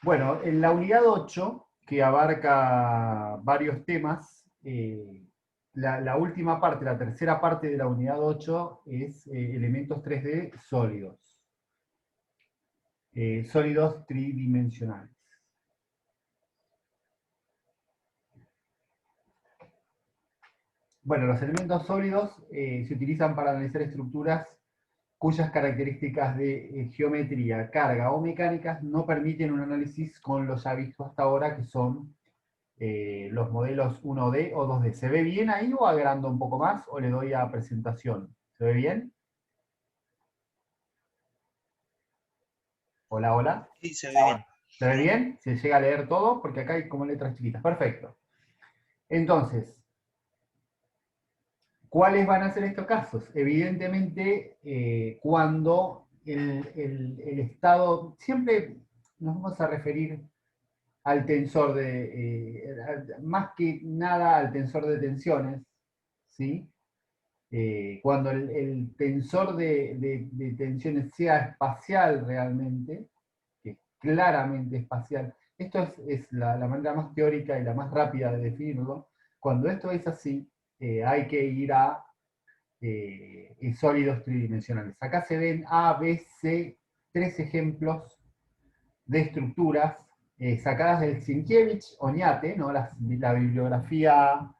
Bueno, en la unidad 8, que abarca varios temas, la última parte, la tercera parte de la unidad 8 es elementos 3D sólidos, sólidos tridimensionales. Bueno, los elementos sólidos se utilizan para analizar estructuras cuyas características de geometría, carga o mecánicas no permiten un análisis con los ya vistos hasta ahora, que son los modelos 1D o 2D. ¿Se ve bien ahí o agrando un poco más o le doy a presentación? ¿Se ve bien? Hola, hola. Sí, se ve bien. ¿Se ve bien? ¿Se llega a leer todo? Porque acá hay como letras chiquitas. Perfecto. Entonces, ¿cuáles van a ser estos casos? Evidentemente, cuando el estado, siempre nos vamos a referir al tensor más que nada al tensor de tensiones, ¿sí? Cuando el tensor de tensiones sea espacial realmente, que es claramente espacial, esto es la manera más teórica y la más rápida de definirlo. Cuando esto es así, hay que ir a sólidos tridimensionales. Acá se ven A, B, C, tres ejemplos de estructuras sacadas del Sienkiewicz, Oñate, ¿no? La bibliografía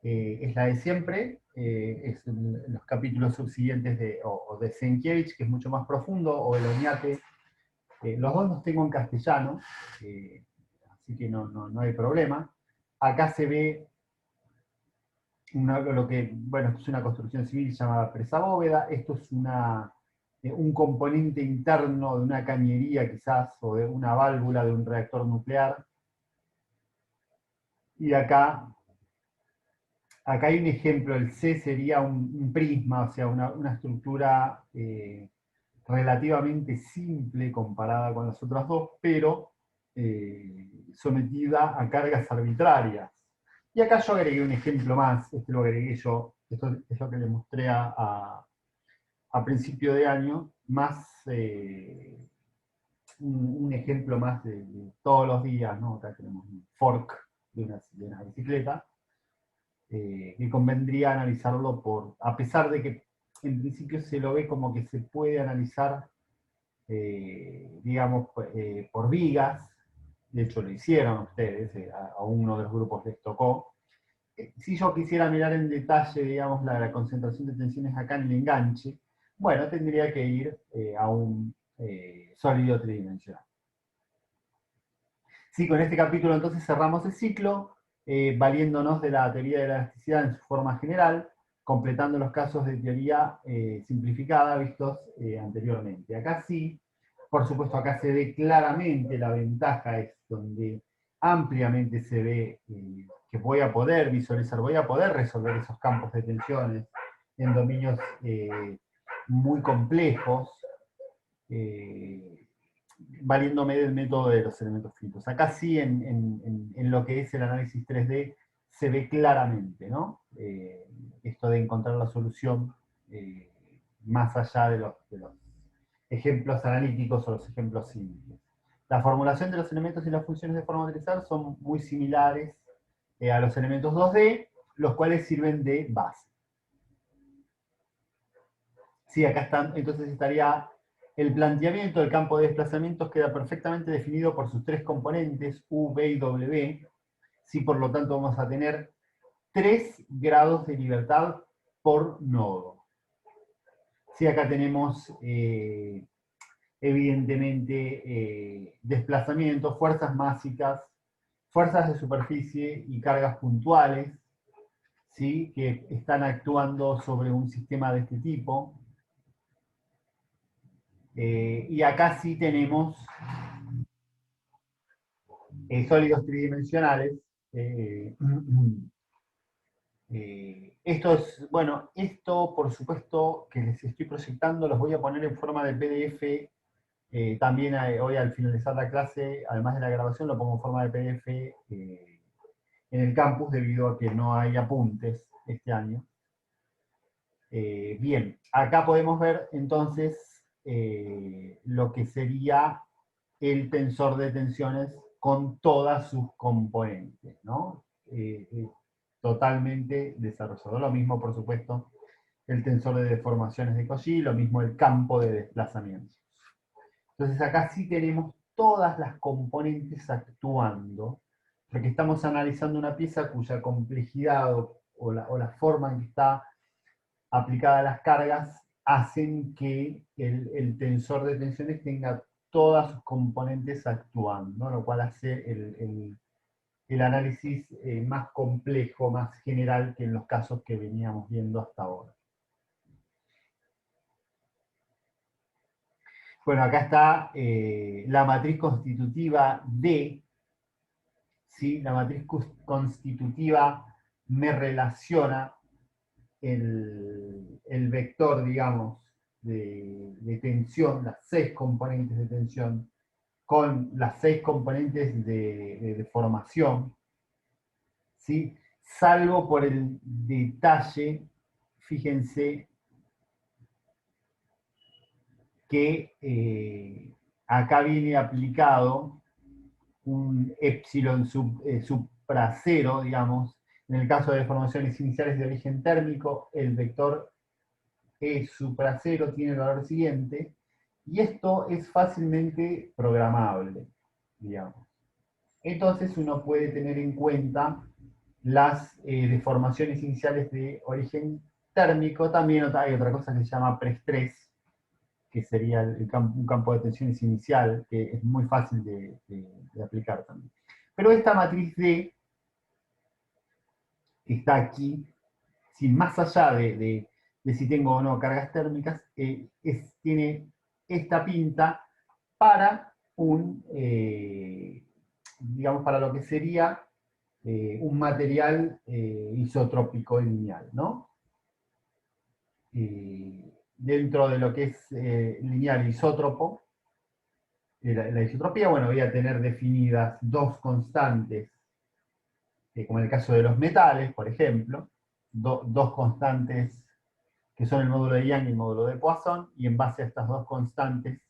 es la de siempre, es en los capítulos subsiguientes o de Sienkiewicz, que es mucho más profundo, o el Oñate. Los dos los tengo en castellano, así que no hay problema. Acá se ve lo que, bueno, esto es una construcción civil llamada presa bóveda, esto es un componente interno de una cañería quizás, o de una válvula de un reactor nuclear. Y acá hay un ejemplo, el C sería un prisma, o sea, una estructura relativamente simple comparada con las otras dos, pero sometida a cargas arbitrarias. Y acá yo agregué un ejemplo más, este lo agregué yo, esto es lo que le mostré a principio de año, más un ejemplo más de todos los días, ¿no? Acá tenemos un fork de una bicicleta, que convendría analizarlo a pesar de que en principio se lo ve como que se puede analizar, digamos, por vigas, de hecho lo hicieron ustedes, a uno de los grupos les tocó. Si yo quisiera mirar en detalle, digamos, la concentración de tensiones acá en el enganche, bueno, tendría que ir a un sólido tridimensional. Sí, con este capítulo entonces cerramos el ciclo, valiéndonos de la teoría de la elasticidad en su forma general, completando los casos de teoría simplificada vistos anteriormente. Acá sí, por supuesto, acá se ve claramente la ventaja, es donde ampliamente se ve que voy a poder visualizar, voy a poder resolver esos campos de tensiones en dominios muy complejos, eh, valiéndome del método de los elementos finitos. Acá sí, en lo que es el análisis 3D, se ve claramente, ¿no? Esto de encontrar la solución más allá de los ejemplos analíticos o los ejemplos simples. La formulación de los elementos y las funciones de forma utilizar son muy similares a los elementos 2D, los cuales sirven de base. Sí, acá están, entonces estaría el planteamiento del campo de desplazamientos queda perfectamente definido por sus tres componentes, U, V y W. Sí, por lo tanto vamos a tener 3 grados de libertad por nodo. Sí, acá tenemos evidentemente desplazamientos, fuerzas másicas, fuerzas de superficie y cargas puntuales, ¿sí? Que están actuando sobre un sistema de este tipo. Y acá sí tenemos sólidos tridimensionales. Eh, esto es, bueno, esto por supuesto que les estoy proyectando, los voy a poner en forma de PDF. También hoy al finalizar la clase, además de la grabación, lo pongo en forma de PDF en el campus debido a que no hay apuntes este año. Bien, acá podemos ver entonces lo que sería el tensor de tensiones con todas sus componentes, ¿no? Totalmente desarrollado. Lo mismo, por supuesto, el tensor de deformaciones de Cauchy, lo mismo el campo de desplazamientos. Entonces acá sí tenemos todas las componentes actuando, porque estamos analizando una pieza cuya complejidad o la forma en que está aplicada a las cargas hacen que el tensor de tensiones tenga todas sus componentes actuando, ¿no? Lo cual hace el análisis más complejo, más general que en los casos que veníamos viendo hasta ahora. Bueno, acá está la matriz constitutiva D. ¿Sí? La matriz constitutiva me relaciona el vector, digamos, de tensión, las 6 componentes de tensión, con las 6 componentes de deformación, ¿sí? Salvo por el detalle, fíjense, que acá viene aplicado un epsilon supracero, digamos. En el caso de deformaciones iniciales de origen térmico, el vector E supracero tiene el valor siguiente, y esto es fácilmente programable, digamos. Entonces uno puede tener en cuenta las deformaciones iniciales de origen térmico. También hay otra cosa que se llama preestrés, que sería un campo de tensiones inicial, que es muy fácil de aplicar también. Pero esta matriz D, que está aquí, sin más allá de si tengo o no cargas térmicas, tiene esta pinta para digamos, para lo que sería un material isotrópico lineal, ¿no? Dentro de lo que es lineal isótropo, la isotropía, bueno, voy a tener definidas dos constantes, como en el caso de los metales, por ejemplo, dos constantes que son el módulo de Young y el módulo de Poisson, y en base a estas dos constantes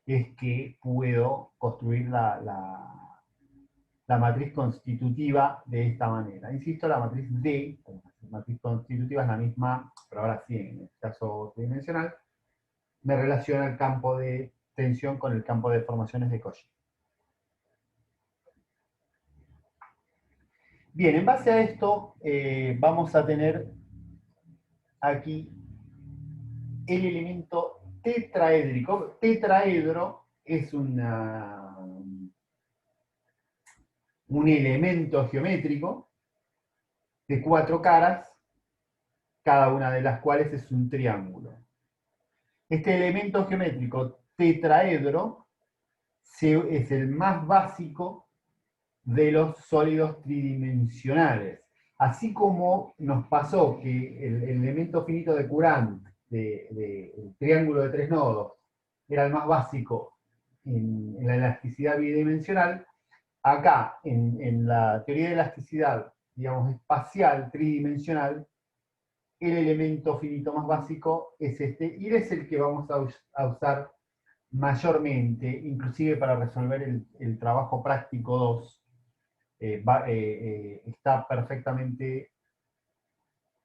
es que puedo construir la matriz constitutiva de esta manera. Insisto, la matriz D, la matriz constitutiva es la misma, pero ahora sí, en el caso tridimensional, me relaciona el campo de tensión con el campo de deformaciones de Cauchy. Bien, en base a esto vamos a tener aquí el elemento tetraédrico. Tetraedro es un elemento geométrico de 4 caras, cada una de las cuales es un triángulo. Este elemento geométrico tetraedro es el más básico de los sólidos tridimensionales. Así como nos pasó que el elemento finito de Courant, del triángulo de 3 nodos, era el más básico en la elasticidad bidimensional, acá en la teoría de elasticidad, digamos, espacial, tridimensional, el elemento finito más básico es este, y es el que vamos a usar mayormente, inclusive para resolver el trabajo práctico 2. Está perfectamente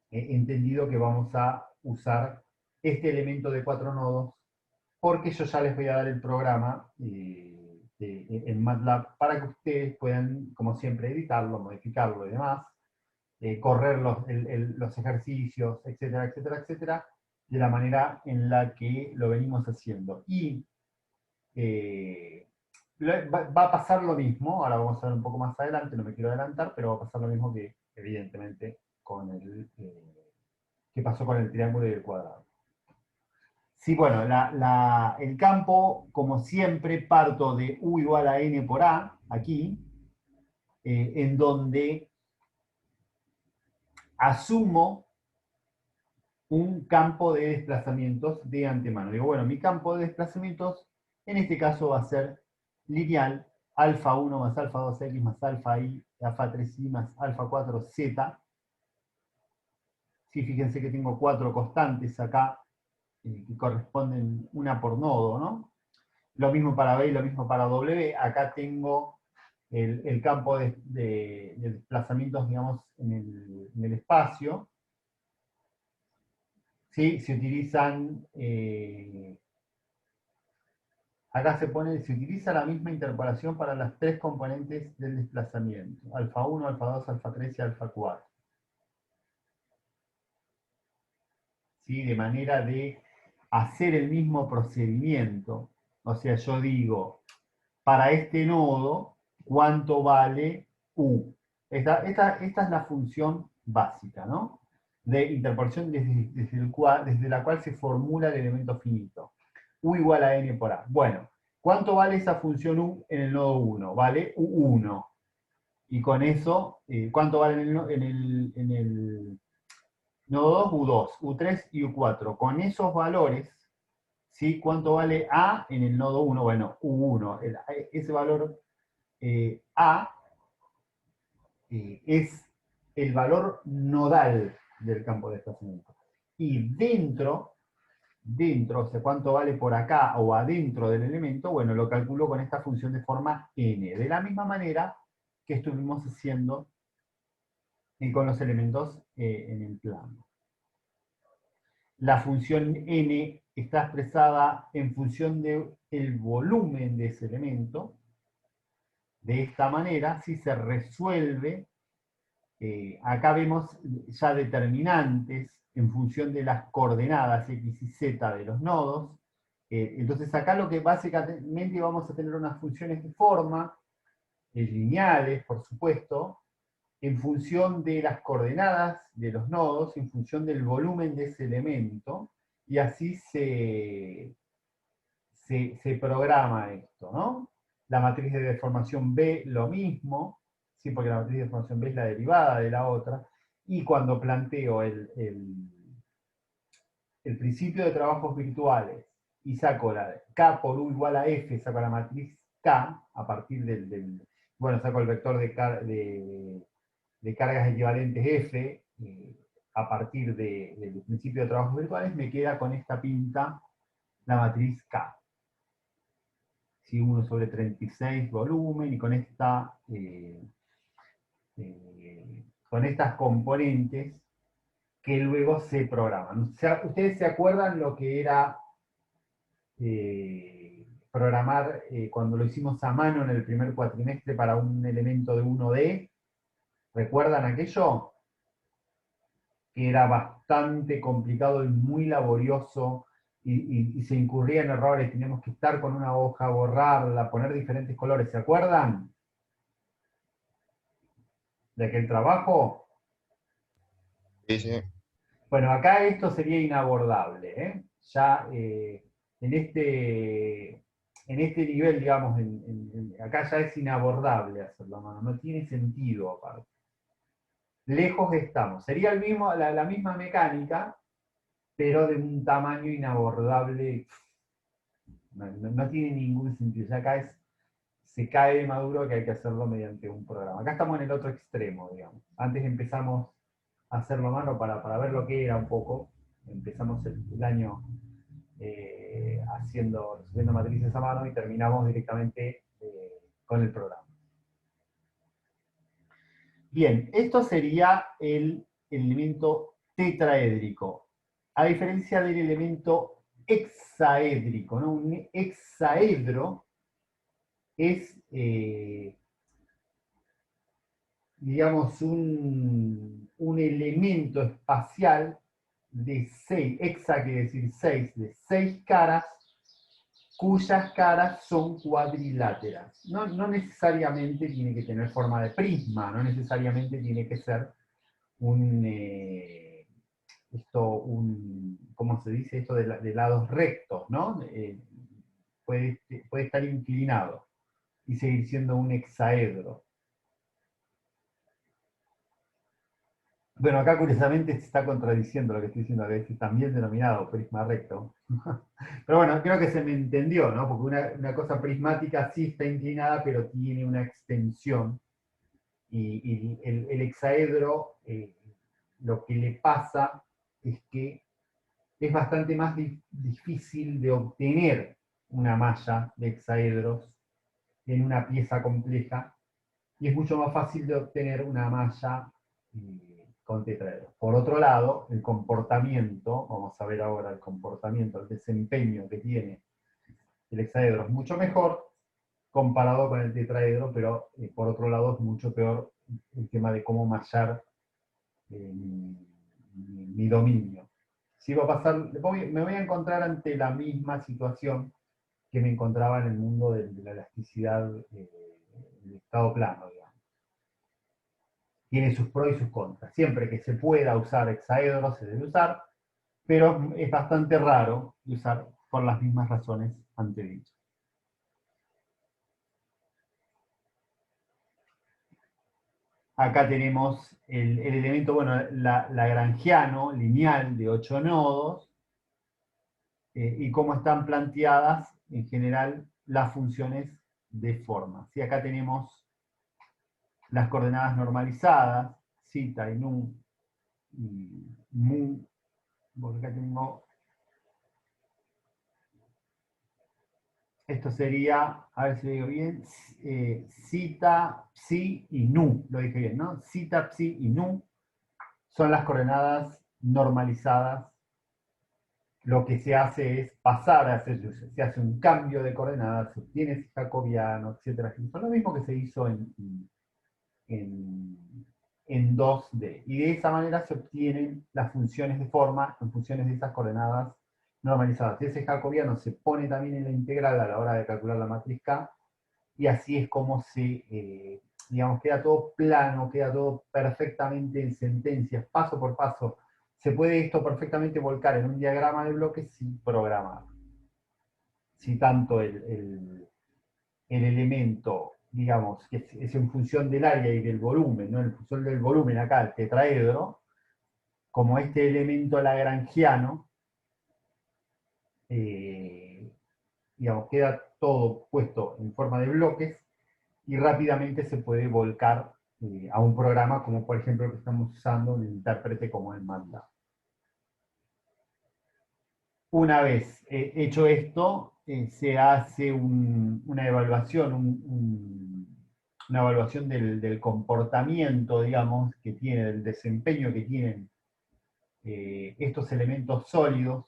entendido que vamos a usar este elemento de 4 nodos, porque yo ya les voy a dar el programa en MATLAB para que ustedes puedan, como siempre, editarlo, modificarlo y demás, correr los ejercicios, etcétera, etcétera, etcétera, de la manera en la que lo venimos haciendo. Y va a pasar lo mismo, ahora vamos a ver un poco más adelante, no me quiero adelantar, pero va a pasar lo mismo que, evidentemente, que pasó con el triángulo y el cuadrado. Sí, bueno, el campo, como siempre, parto de U igual a N por A, aquí, en donde asumo un campo de desplazamientos de antemano. Digo, bueno, mi campo de desplazamientos en este caso va a ser lineal, alfa 1 más alfa 2x más alfa i, alfa 3i más alfa 4z. Sí, fíjense que tengo 4 constantes acá que corresponden una por nodo, ¿no? Lo mismo para B y lo mismo para W. Acá tengo el campo de desplazamientos, digamos, en el espacio. ¿Sí? Se utilizan, acá se utiliza la misma interpolación para las tres componentes del desplazamiento. Alfa 1, alfa 2, alfa 3 y alfa 4. ¿Sí? De manera de hacer el mismo procedimiento. O sea, yo digo, para este nodo, ¿cuánto vale U? Esta es la función básica, ¿no? De interpolación desde la cual se formula el elemento finito. U igual a n por a. Bueno, ¿cuánto vale esa función U en el nodo 1? Vale U1. Y con eso, ¿cuánto vale en el nodo 2? U2, U3 y U4. Con esos valores, ¿sí? ¿Cuánto vale A en el nodo 1? Bueno, U1. Ese valor A es el valor nodal del campo de desplazamiento. Y dentro, o sea, cuánto vale por acá o adentro del elemento, bueno, lo calculo con esta función de forma n. De la misma manera que estuvimos haciendo con los elementos en el plano. La función n está expresada en función del volumen de ese elemento. De esta manera, si se resuelve, acá vemos ya determinantes en función de las coordenadas x y z de los nodos. Entonces acá lo que básicamente vamos a tener unas funciones de forma, lineales, por supuesto, en función de las coordenadas de los nodos, en función del volumen de ese elemento, y así se programa esto, ¿no? La matriz de deformación B, lo mismo, ¿sí? Porque la matriz de deformación B es la derivada de la otra, y cuando planteo el principio de trabajos virtuales y saco la K por U igual a F, saco la matriz K a partir bueno, saco el vector de cargas equivalentes F a partir del principio de trabajos virtuales, me queda con esta pinta la matriz K. ¿Sí? 1 sobre 36 volumen y con estas componentes que luego se programan. O sea, ¿ustedes se acuerdan lo que era programar cuando lo hicimos a mano en el primer cuatrimestre para un elemento de 1D? ¿Recuerdan aquello? Que era bastante complicado y muy laborioso y se incurría en errores, teníamos que estar con una hoja, borrarla, poner diferentes colores, ¿se acuerdan de aquel trabajo? Sí, sí. Bueno, acá esto sería inabordable, ¿eh? Ya en este nivel, digamos, acá ya es inabordable hacerlo a mano, no tiene sentido aparte. Lejos estamos. Sería la misma mecánica, pero de un tamaño inabordable. No tiene ningún sentido. Ya acá se cae de maduro que hay que hacerlo mediante un programa. Acá estamos en el otro extremo, digamos. Antes empezamos a hacerlo a mano para ver lo que era un poco. Empezamos el año resolviendo matrices a mano y terminamos directamente con el programa. Bien, esto sería el elemento tetraédrico. A diferencia del elemento hexaédrico, ¿no? Un hexaedro es, digamos, un elemento espacial de 6, hexa quiere decir 6, de 6 caras, cuyas caras son cuadriláteras. No necesariamente tiene que tener forma de prisma, no necesariamente tiene que ser ¿cómo se dice esto de lados rectos, ¿no? Puede estar inclinado y seguir siendo un hexaedro. Bueno, acá curiosamente se está contradiciendo lo que estoy diciendo, que es también denominado prisma recto. Pero bueno, creo que se me entendió, ¿no? Porque una cosa prismática sí está inclinada, pero tiene una extensión. Y el hexaedro, lo que le pasa es que es bastante más difícil de obtener una malla de hexaedros en una pieza compleja, y es mucho más fácil de obtener una malla con tetraedros. Por otro lado, el comportamiento, vamos a ver ahora el comportamiento, el desempeño que tiene el hexaedro es mucho mejor comparado con el tetraedro, pero por otro lado es mucho peor el tema de cómo mallar mi dominio. Si va a pasar, me voy a encontrar ante la misma situación que me encontraba en el mundo de la elasticidad del estado plano, digamos. Tiene sus pros y sus contras. Siempre que se pueda usar hexaedro se debe usar, pero es bastante raro de usar por las mismas razones antedichas. Acá tenemos el elemento, bueno, lagrangiano, lineal, de 8 nodos, y cómo están planteadas en general las funciones de forma. ¿Sí? Acá tenemos las coordenadas normalizadas, zeta y nu, y mu, porque acá tengo, esto sería, a ver si lo digo bien, zeta, psi y nu, lo dije bien, ¿no? Zeta, psi y nu son las coordenadas normalizadas. Lo que se hace es pasar a hacer, se hace un cambio de coordenadas, se obtiene jacobiano, etc. Es lo mismo que se hizo en 2D. Y de esa manera se obtienen las funciones de forma en funciones de esas coordenadas normalizadas. Ese jacobiano se pone también en la integral a la hora de calcular la matriz K, y así es como se, digamos, queda todo plano, queda todo perfectamente en sentencias, paso por paso. Se puede esto perfectamente volcar en un diagrama de bloques sin programar. Si tanto el elemento, digamos, que es en función del área y del volumen, ¿no? En función del volumen acá, el tetraedro, como este elemento lagrangiano, digamos, queda todo puesto en forma de bloques y rápidamente se puede volcar a un programa como por ejemplo el que estamos usando, un intérprete como el MATLAB. Una vez hecho esto, se hace una evaluación, una evaluación del comportamiento, digamos, que tiene, del desempeño que tienen estos elementos sólidos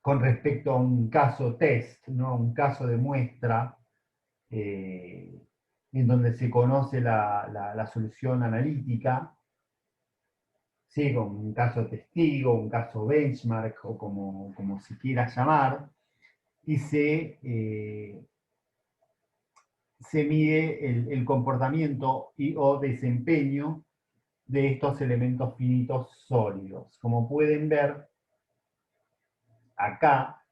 con respecto a un caso test, ¿no? Un caso de muestra, en donde se conoce la solución analítica, ¿sí? Como un caso testigo, un caso benchmark, o como se quiera llamar, y se mide el comportamiento o desempeño de estos elementos finitos sólidos. Como pueden ver, acá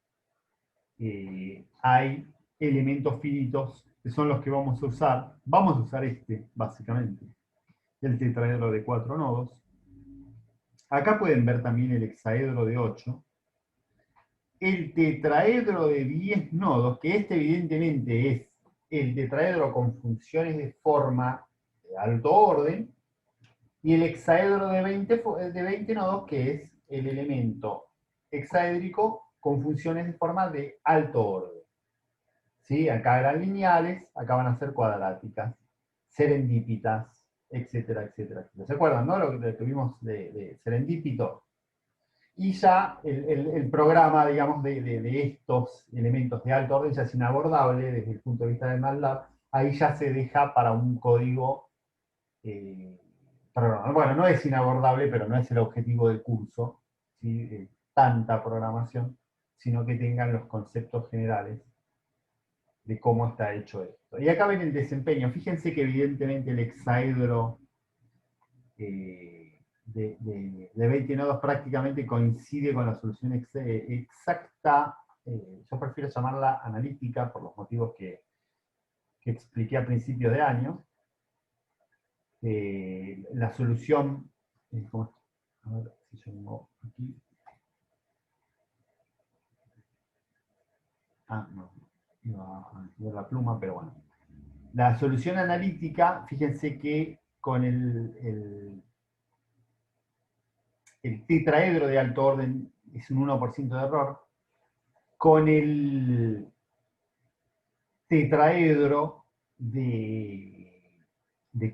hay elementos finitos que son los que vamos a usar. Vamos a usar este, básicamente, el tetraedro de 4 nodos. Acá pueden ver también el hexaedro de 8. El tetraedro de 10 nodos, que este evidentemente es el tetraedro con funciones de forma de alto orden, y el hexaedro de 20 nodos, que es el elemento hexaédrico con funciones de forma de alto orden. ¿Sí? Acá eran lineales, acá van a ser cuadráticas, serendípitas, etcétera, etcétera, etcétera. ¿Se acuerdan, no? Lo que tuvimos de serendípito. Y ya el programa, digamos, de estos elementos de alto orden ya es inabordable desde el punto de vista de MATLAB. Ahí ya se deja para un código programa. Bueno, no es inabordable, pero no es el objetivo del curso, ¿sí? Tanta programación, sino que tengan los conceptos generales de cómo está hecho esto. Y acá ven el desempeño. Fíjense que evidentemente el hexaedro de 20 nodos prácticamente coincide con la solución exacta. Yo prefiero llamarla analítica por los motivos que expliqué a principio de año. La solución, a ver si yo tengo aquí. No, iba a ver la pluma, pero bueno. La solución analítica, fíjense que con el tetraedro de alto orden es un 1% de error. con el tetraedro de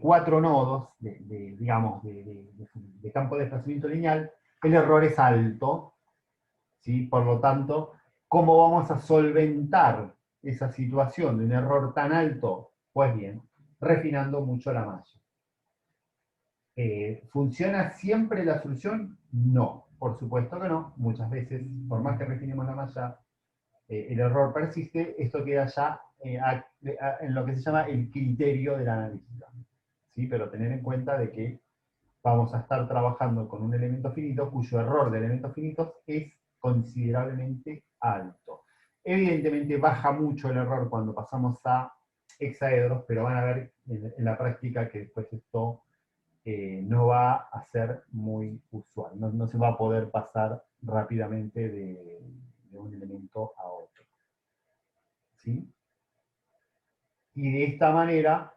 4 nodos, digamos, de campo de desplazamiento lineal, el error es alto, ¿sí? Por lo tanto, ¿cómo vamos a solventar esa situación de un error tan alto? Pues bien, refinando mucho la malla. ¿Funciona siempre la solución? No, por supuesto que no. Muchas veces, por más que refinemos la malla, el error persiste. Esto queda ya en lo que se llama el criterio del analista. ¿Sí? Pero tener en cuenta de que vamos a estar trabajando con un elemento finito cuyo error de elementos finitos es considerablemente alto. Evidentemente baja mucho el error cuando pasamos a hexaedros, pero van a ver en la práctica que después esto no va a ser muy usual. No se va a poder pasar rápidamente de un elemento a otro. ¿Sí? Y de esta manera,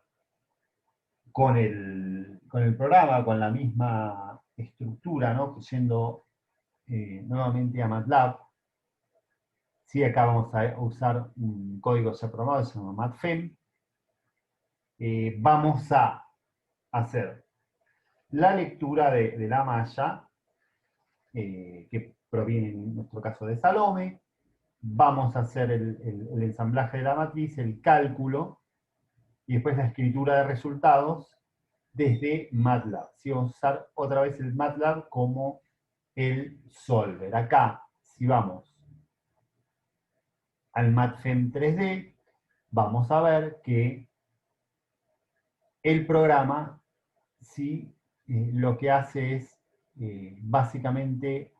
con el programa, con la misma estructura, ¿no? Yendo nuevamente a MATLAB, ¿sí? Acá vamos a usar un código ya programado, se llama MATFEM. Vamos a hacer la lectura de la malla, que proviene en nuestro caso de Salome. Vamos a hacer el ensamblaje de la matriz, el cálculo, y después la escritura de resultados desde MATLAB. ¿Sí? Vamos a usar otra vez el MATLAB como el solver. Acá, si vamos al MATFEM 3D, vamos a ver que el programa, ¿sí? Lo que hace es básicamente,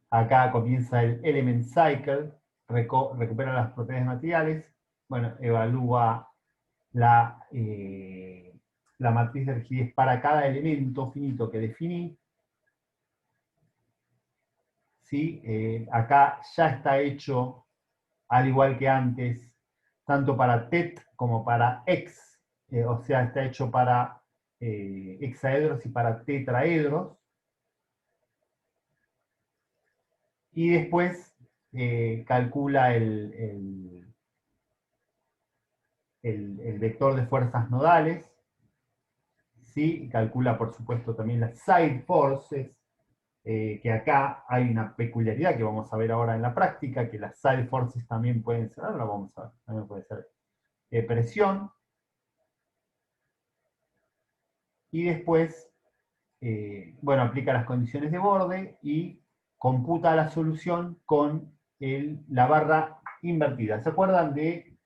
acá comienza el Element Cycle, recupera las propiedades materiales, bueno, evalúa la matriz de rigidez para cada elemento finito que definí. ¿Sí? Acá ya está hecho, al igual que antes, tanto para TET como para EX, o sea, está hecho para hexaedros y para tetraedros. Y después calcula el vector de fuerzas nodales, ¿sí? Calcula, por supuesto, también las side forces, que acá hay una peculiaridad que vamos a ver ahora en la práctica, que las side forces también pueden ser, ahora lo vamos a ver, también puede ser presión. Y después, bueno, aplica las condiciones de borde y computa la solución con la barra invertida. ¿Se acuerdan de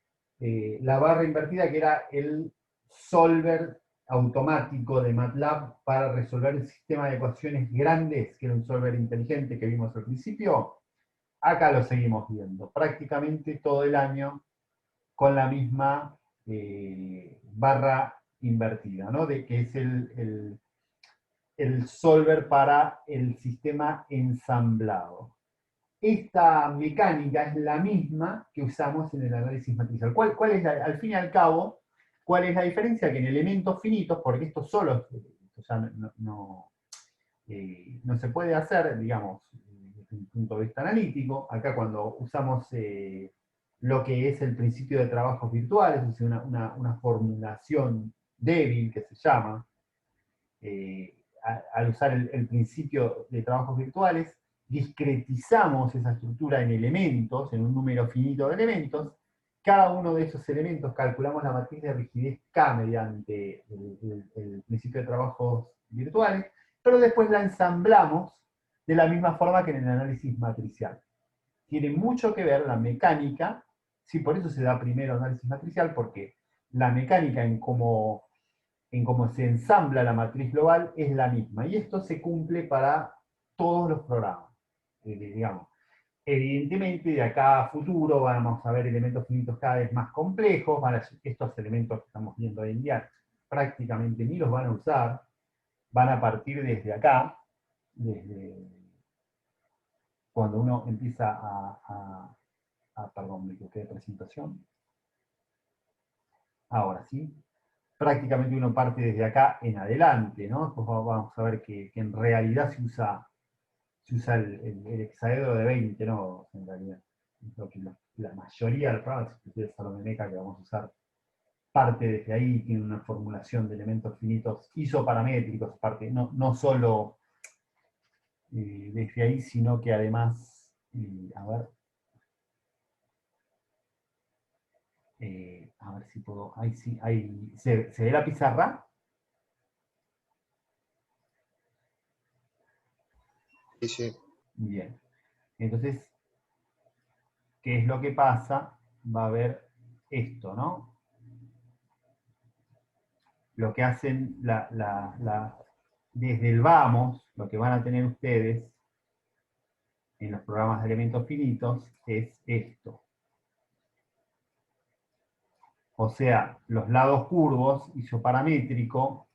la barra invertida, que era el solver automático de MATLAB para resolver el sistema de ecuaciones grandes, que era un solver inteligente que vimos al principio? Acá lo seguimos viendo, prácticamente todo el año con la misma barra invertida, ¿no? Que es el solver para el sistema ensamblado. Esta mecánica es la misma que usamos en el análisis matricial. ¿Cuál es al fin y al cabo, cuál es la diferencia? Que en elementos finitos, porque esto solo ya no se puede hacer, digamos, desde un punto de vista analítico. Acá cuando usamos lo que es el principio de trabajos virtuales, es una formulación débil que se llama, al usar el principio de trabajos virtuales, discretizamos esa estructura en elementos, en un número finito de elementos. Cada uno de esos elementos calculamos la matriz de rigidez K mediante el principio de trabajos virtuales, pero después la ensamblamos de la misma forma que en el análisis matricial. Tiene mucho que ver la mecánica, sí, por eso se da primero análisis matricial, porque la mecánica en cómo se ensambla la matriz global es la misma. Y esto se cumple para todos los programas. Digamos. Evidentemente, de acá a futuro vamos a ver elementos finitos cada vez más complejos. Estos elementos que estamos viendo hoy en día prácticamente ni los van a usar. Van a partir desde acá, desde cuando uno empieza perdón, me equivoqué de presentación. Ahora sí. Prácticamente uno parte desde acá en adelante, ¿no? Después vamos a ver que en realidad se usa se usa el hexaedro de 20 nodos, en realidad. Lo que la mayoría de los programas, inclusive el Salome Meca que vamos a usar, parte desde ahí, tiene una formulación de elementos finitos isoparamétricos, parte, no solo desde ahí, sino que además, a ver si puedo, ahí sí, ahí, ¿se ve la pizarra? Sí, sí. Bien. Entonces, ¿qué es lo que pasa? Va a haber esto, ¿no? Lo que hacen desde el vamos, lo que van a tener ustedes en los programas de elementos finitos es esto. O sea, los lados curvos, isoparamétrico,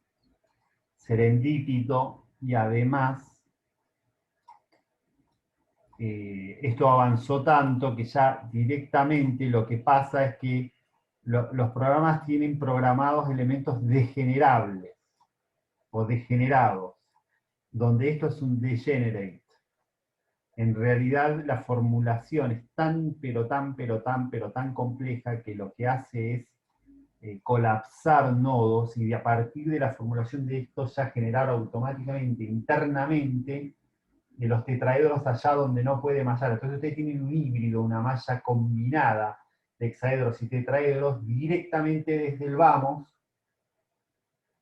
serendípito y además esto avanzó tanto que ya directamente lo que pasa es que los programas tienen programados elementos degenerables o degenerados, donde esto es un degenerate. En realidad la formulación es tan, pero tan compleja que lo que hace es colapsar nodos y a partir de la formulación de esto ya generar automáticamente, internamente, de los tetraedros allá donde no puede mallar. Entonces ustedes tienen un híbrido, una malla combinada de hexaedros y tetraedros directamente desde el vamos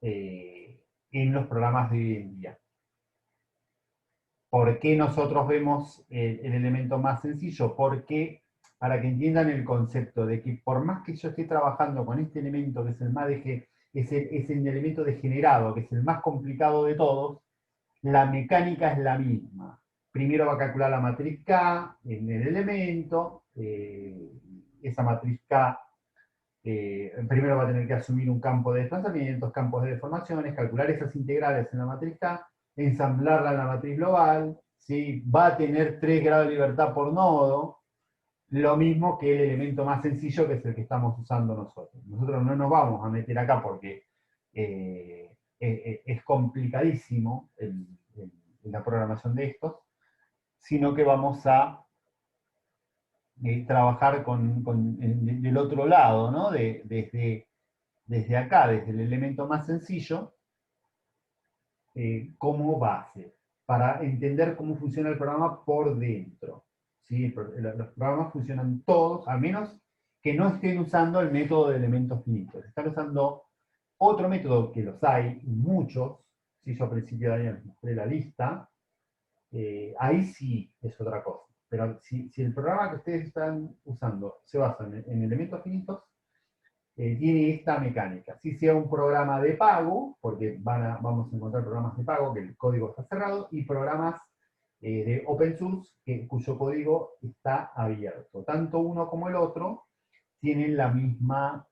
en los programas de hoy en día. ¿Por qué nosotros vemos el elemento más sencillo? Porque, para que entiendan el concepto de que por más que yo esté trabajando con este elemento que es el más es el elemento degenerado, que es el más complicado de todos, la mecánica es la misma. Primero va a calcular la matriz K en el elemento, esa matriz K primero va a tener que asumir un campo de desplazamientos, campos de deformaciones, calcular esas integrales en la matriz K, ensamblarla en la matriz global, ¿sí? Va a tener 3 grados de libertad por nodo, lo mismo que el elemento más sencillo que es el que estamos usando nosotros. Nosotros no nos vamos a meter acá porque es complicadísimo la programación de estos, sino que vamos a trabajar del otro lado, ¿no? Desde acá, desde el elemento más sencillo, como base, para entender cómo funciona el programa por dentro. ¿Sí? Los programas funcionan todos, a menos que no estén usando el método de elementos finitos. Están usando otro método, que los hay, muchos, si yo al principio de año les mostré la lista, ahí sí es otra cosa. Pero si el programa que ustedes están usando se basa en elementos finitos, tiene esta mecánica. Si sea un programa de pago, porque vamos a encontrar programas de pago que el código está cerrado, y programas de open source cuyo código está abierto. Tanto uno como el otro tienen la misma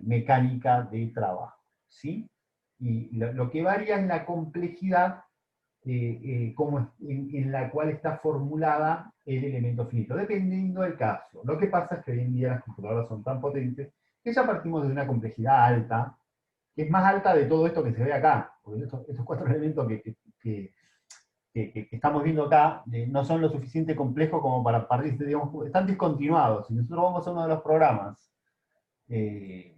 mecánica de trabajo. ¿Sí? Y lo que varía es la complejidad en la cual está formulada el elemento finito, dependiendo del caso. Lo que pasa es que hoy en día las computadoras son tan potentes que ya partimos de una complejidad alta, que es más alta de todo esto que se ve acá, porque estos 4 elementos que estamos viendo acá no son lo suficiente complejos como para partir, digamos, están discontinuados. Si nosotros vamos a uno de los programas de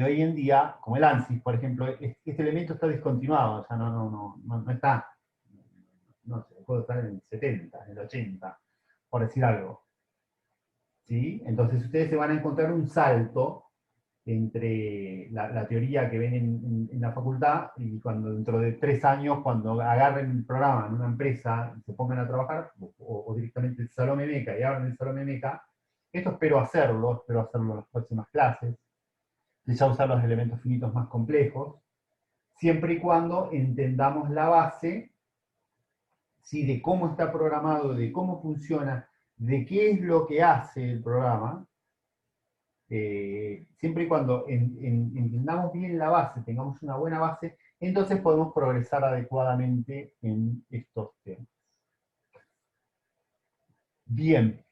hoy en día, como el ANSYS, por ejemplo, este elemento está discontinuado, o sea, no está, no sé, puede estar en el 70, en el 80, por decir algo. ¿Sí? Entonces ustedes se van a encontrar un salto entre la teoría que ven en la facultad y cuando dentro de 3 años, cuando agarren el programa en una empresa y se pongan a trabajar, o directamente el Salome Meca y abran el Salome Meca, esto espero hacerlo en las próximas clases, ya usar los elementos finitos más complejos, siempre y cuando entendamos la base, ¿sí? De cómo está programado, de cómo funciona, de qué es lo que hace el programa, siempre y cuando entendamos bien la base, tengamos una buena base, entonces podemos progresar adecuadamente en estos temas. Bien.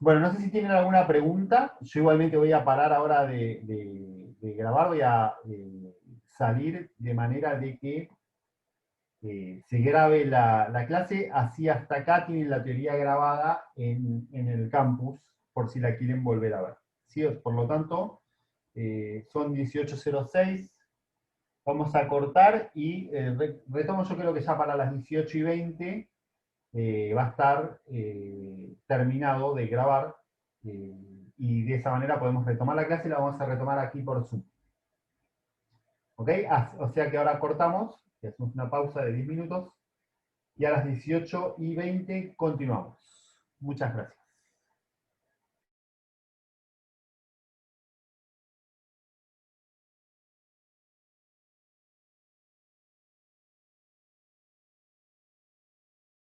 Bueno, no sé si tienen alguna pregunta. Yo igualmente voy a parar ahora de grabar, voy a salir de manera de que se grabe la clase, así hasta acá tienen la teoría grabada en el campus, por si la quieren volver a ver. ¿Sí? Por lo tanto, son 18:06, vamos a cortar y retomo, yo creo que ya para las 18:20 va a estar terminado de grabar, y de esa manera podemos retomar la clase y la vamos a retomar aquí por Zoom. ¿Ok? O sea que ahora cortamos, y hacemos una pausa de 10 minutos, y a las 18:20 continuamos. Muchas gracias.